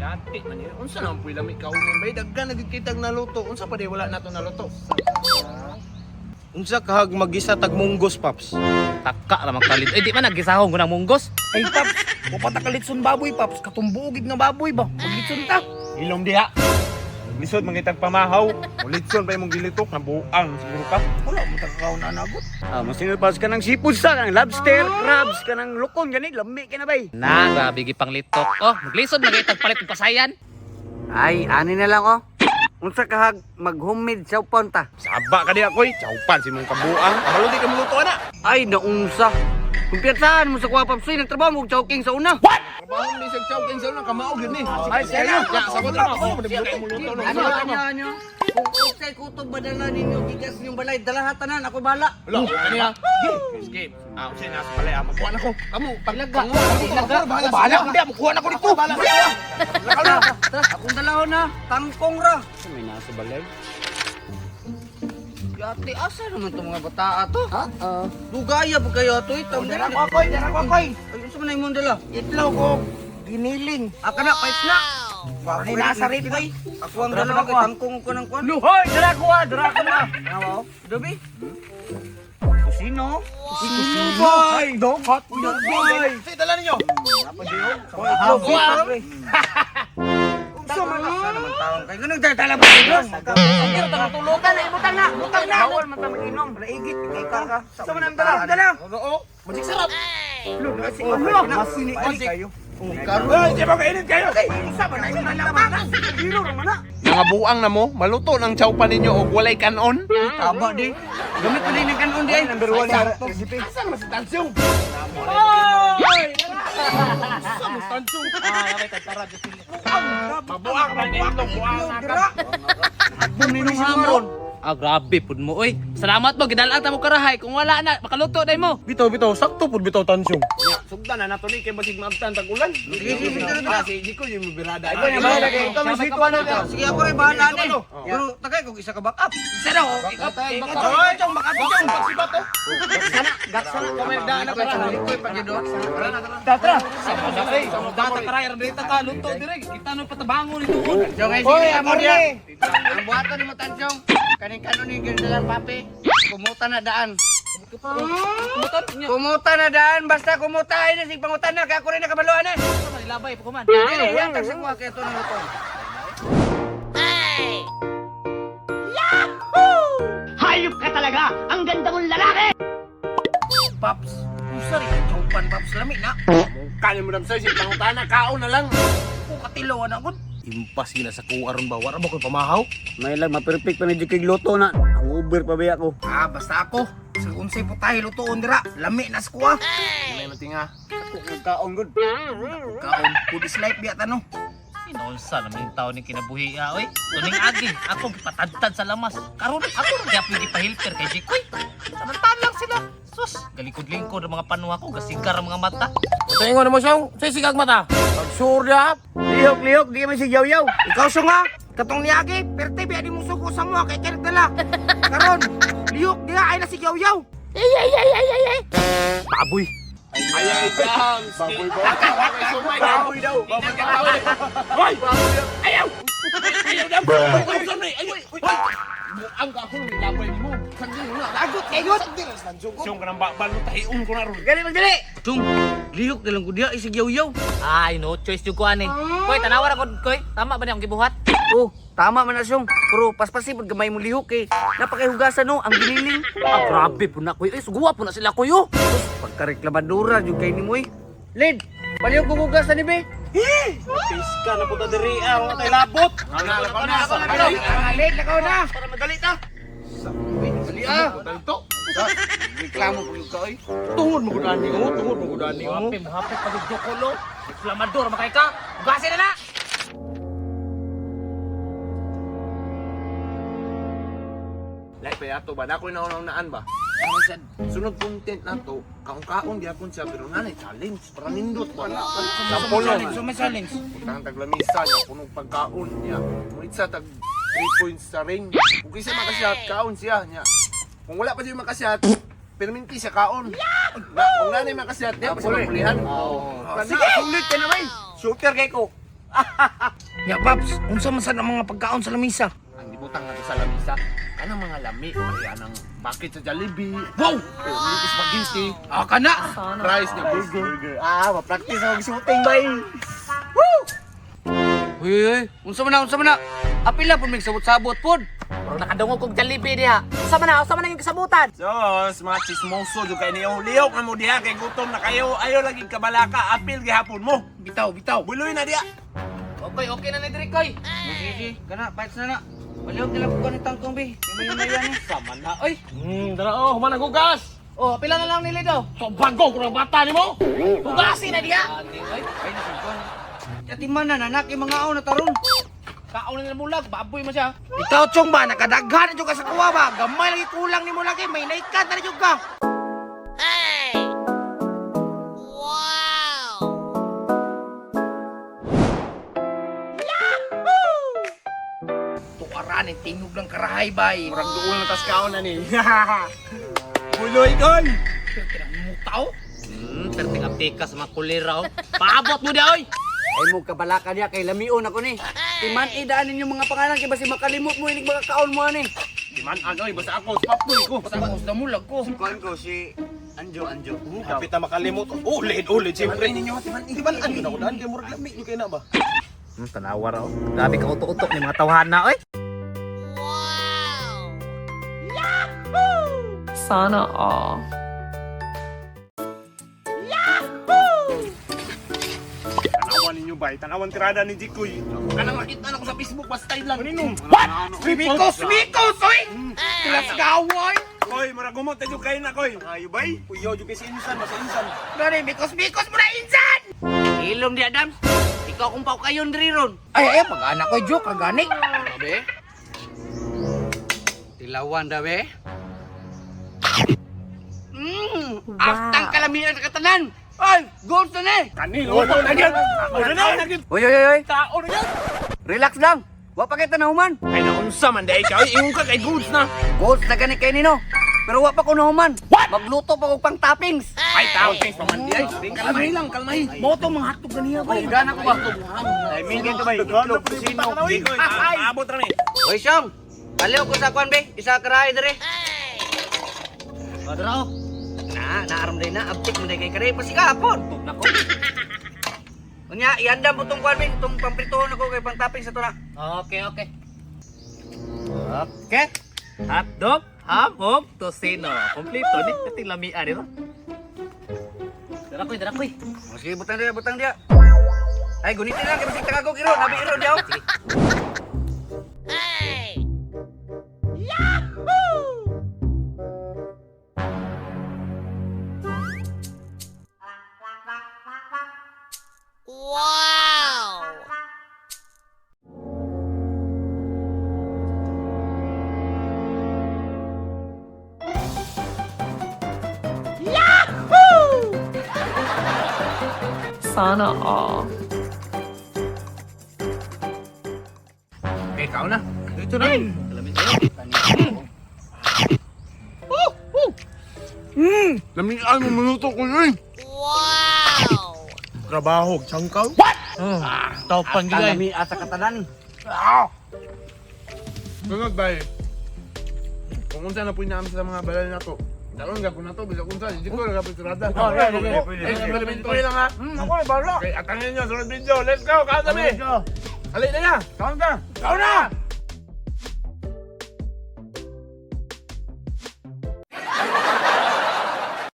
Yati man yun. Unsa naman po ilamig kaunon bay? Daggan nagkitag na luto. Unsa pa di wala nato na luto? Unsa kahag magisa tag munggos, Paps? Taka naman kalit. Eh, di man nagisahong ko ng munggos. Ay, Paps, kupata kalitson baboy, Paps. Katumbugid nga baboy ba? Maglitson ta. Ilom diha. Lisod mangitag pamahaw. Ulitson pa imong gilitok na buang siguro ka. Wala mo tagaw na nagot. Ah, masinulpas ka ng seafood sa, ka ng lobster, crabs, ka ng lukon, ganit, lami ka na bay. Na, grabe gipang litok. Oh, maglisod magitag palit ng pasayan. Ay, ani na lang oh. Unsa kahag mag-homemade sa ta. Saba ka diha koy. Chawpan si mong kabuang. Kabalo di ka muluto ana. Ay, naunsa. Kung piyasahan mo sa kuha papsoy, nagtrabaho mo chowking sa una. Trabaho ni sa chawking sa una kamao gyud ni. Ay, Kaya, ya sabot na ako. Muluto no. Ano? Kung usay kutob badala ninyo, gigas yung balay, dalahatanan, ako bala. Lo, kaniya. Skip. Ah, usay na sa balay. Magkuha na ko. Kamu, Ilaga. Bahala ko diha. Magkuha na ko dito. Bahala ko. Tara, akong dalahon na, tangkong ra. May nasa balay. Yati, asa naman itong mga bataa to? Ha? Lugaya po kayo ito. Dara ko, Koy. Dara ko, Koy. Ay, gusto mo na yung mundala? Itlog ko. Giniling. Aka na, pais na. Ay, nasa rip, Koy. Ako ang dalawa kay tangkong ko ng kwan. Hoy, dara ko, dara ko na. Ano? Dobi? Sino? Sino, boy? Dog hot dog, boy. Say dala ninyo. Itlog, itlog. Gusto mo na naman taong kayo. Ganun tayo talabas dito. Ang tulutan na, ibutang na. Butang na. Bawal man tayo mag-inom. Naigit, ikay ka. Gusto mo na ang dala. Dala. Oo. Magic sarap. Masinik kayo. Ay, di ba kainin kayo? Isa ba na yung nalaman? Biro naman na. Mga buang na mo, maluto ng chawpan ninyo o walay kanon. Tama di. Gamit ko din ng kanon di. Number 1 na recipe. Saan naman si Tansyong? Saan mo si Tansyong? Okay, tara, Mabuang na nito, buang na ka. Buminong hamon. Ah, grabe pud mo, oy. Salamat mo, gidala mo karahay. Kung wala na, makaluto day mo. Bitaw, sakto pud bitaw Tansyong. Sugdan na nato ni kay basig maabtan tag ulan. Sige. Si Jiko yung birada. Ay, bahala kayo. Ito, may situan na. Sige ako rin bahala na eh. Pero tagay kung isa ka back up. Isa na oh. Hoy, chong makabigyan pagsibat oh. Gaksana. Komerdaan na pala. Ikoy pag yun. Tatra. Data karay, data ka, luto dire. Kita no patabangon nito. Jong ay sige amo dia. Ang buhaton ni mo Tansyong. Kaning kanon ni gindalang papi. Kumuta na daan. Kumuta na daan, basta kumuta ay na sig pangutan na kay ako rin nakabaluan eh. Labay po kuman. Dili, yan tag sa kuha kay ito ng luto. Hayop ka talaga! Ang ganda mong lalaki! Paps, usari ka chowpan Paps lami na. Kanin mo dam sa si pangutana kaon na lang. Ko katilawan ako. Impas gina sa kuwaron ba? Wala ba ko pamahaw? May lang ma-perfect pa ni Jikig luto na. Ang uber pa ba ako? Ah, basta ako. Sa unsay po tayo lutoon dira. Lami na sa kuha. May matinga. Ako nagkaon gud. Kaon, food is life biya tanong. Inulsa naman yung taon ni kinabuhi oy. Tuning agi, ako patadtad sa lamas. Karon ako ra gyapon gipahilter kay Jikoy. Samantan lang sila. Sus, galikod-lingkod ang mga panuha ko, gasigar ang mga mata. Ito ingon mo siya. Say sigag mata. Pag-sure ya. Lihok, di man si yaw-yaw. Ikaw siya nga. Katong niyagi. Perte biya di mo suko sa mo. Kay Kerik dala. Karon. Liyok diya ay na si Yaw-Yaw. Baboy. Ay, Jams! Baboy ba? Baboy daw! Baboy ka tao! Hoy! Ayaw! Ayaw daw! Buang ka ako ng labay mo! Sandin mo na! Lagot! Kagot! Siyong ka ng balot tahiun ko na ron! Gali magdali. Tung, lihok na lang ko diya isig yaw-yaw. Ay, no choice yung kuhanin. Koy, tanawa ako, Koy. Tama ba niya akong gibuhat? Oh, tama man na siyong. Pero paspasi pag gamay mo lihok eh. Napakahugasan no, ang giniling. Ah, grabe po na, Koy. Eh, suguwa po na sila, Koy, oh. Pagkareklamandura yung kayo ni mo eh. Lid, palihok gugugasan ni be. Piska na punta diri. Wala tayo labot. Lid, nakaw na. Para madali ta. Dali ah. Dito! Reklamo po yung kaoy. Tungod mo gudani mo. Tungod mo gudani mo. Hapim, hapim, pag-jokolo. Inflamador, makay ka. Ugasin na na! Like pa yato ba? Nako'y naunaan ba? Sunod content na to, kaong-kaong di akong siya, pero nanay challenge, para nindot ba? Sampol lang. May challenge. Putang taglamisa niya, punong pagkaon niya. Ngunit sa tag 3 points sa ring. Kung kasi makasyat, kaon siya niya. Kung wala pa siya makasyat, perminti siya kaon. Kung nanay makasyat, niya pa siya mapulihan. Sige, sulit ka na bay. Shooter kay ko. Nya Paps, unsa man sad ang mga pagkaon sa lamisa? Ang ibutang nato sa lamisa, kanang mga lami, anang bucket sa Jollibee. Wow! Spaghetti. Ah, kana. Rice na burger. Ma-practice ako shooting bay. Uy, unsa man na? Apil na pud mig sabot-sabot pud. Pero nakadungog kong Jollibee diha. Usa man na yung kasabutan. Sos, mga chismoso, yung kayo niyo. Liyok na mo diha, kay gutom na kayo. Ayaw lagi kabalaka, apil gihapon mo. Bitaw. Buloy na diha. Okay na ni Drikoy. Sige, kana fights na na. Wala nila ko ni tangkong bi. May yan eh. Sama na, oy. Dara, humana gugas. Oh, pila na lang nili daw. Bago, kurang bata ni mo. Hugasin na diha. Ay nasigwan. Yatiman na nanak yung mga aon na taron. Kaon na bulag, baboy mo siya. Ikaw chong ba nakadaghan jud ka sa kuwa ba? Gamay lagi kulang nimo lagi, may naikat na jud ka. Tuaran ang tingog ng karahay bay. Murag doon na tas kaon na ni. Buloy, koy. Mutaw? Perting aptika sa mga kuliraw. Paabot mo diha, oy. Ay mo kabalaka niya kay lamion ako ni. Timan idaanin yung mga pangalan kay basi makalimot mo inig mga kaon mo ani. Di man agay, basta ako, papoy ko. Basta mo sa mulag ko. Kuan ko si Anjo. Kapit na makalimot. Ulid, siyempre. Di ba ang ginakulaan? Kaya murag lamig nyo kayo na ba? Tanawa raw. Grabe ka utok-utok ni mga tawhana, oy. Sana all. Tanawan ninyo ba? Tanawan tirada ni Jikoy. Kanang makita na ko sa Facebook ba style lang. Ano? What? Mikos, oy! Tulas gawon! Koy, murag gumot tayo kayo na, koy. Ayo bay? Puyo, yung kasi insan, mas insan. Gani, mikos mo na insan! Ilong di Adam. Ikaw kung pao kayon diri ron. Ay, pag-anak ko, joke, kagani. Sabi? Tilawan da be. Aftang kalamian sa katanan. Ay, goals na ni. Kanino? Ano na yan? Ano na yan? Oy. Tao na yan? Relax lang. Wa pa kita nahuman. Ay, naunsa man dahil ka. Ingon ka kay goods na. Goals na gani kay nino. Pero wa pa ko nahuman. What? Magluto pa ko pang toppings. Ay, tao, thanks pa man di ay. Kalmay. Moto, mga hatog ganiya, bay. Gana ko ba? Ay, mingin to ba? Itlog, kusino. Maabot rami. Oy, Siyong. Baliw ko sa kwan be. Isa karahay dire. Madra, oh. Naaram din na. Abtik mo na kay karahay. Pasikapon. Nako. Unya, ianda mo tong kwan be. Tong pampritohon ako kay pang toppings sa to na. Okay. Okay. Hotdog, hamog, tosino. Kompleto ni kating lamian dito. Dara koy. Sige, butang dia. Ay, gunitin lang kay basig tagagog iro. Nabi iro dia. Sana all. Okay, ikaw na. Ito na. Kalamin tayo. Lamian mo minuto ko yun. Wow! Trabaho, tsangkaw. Taupan gila. Tanami asa katanan. Sunod ba eh? Kung unsa na po namin sa mga balay na to. Dalon gapon na to, bisa kung saan. Hindi ko nagkapiturada. Pwede. Elemento lang ha. Ako na, bala. Okay, atangin nyo, sunod video. Let's go, kasami. Alay na yan. Kaon ka. Kaon na!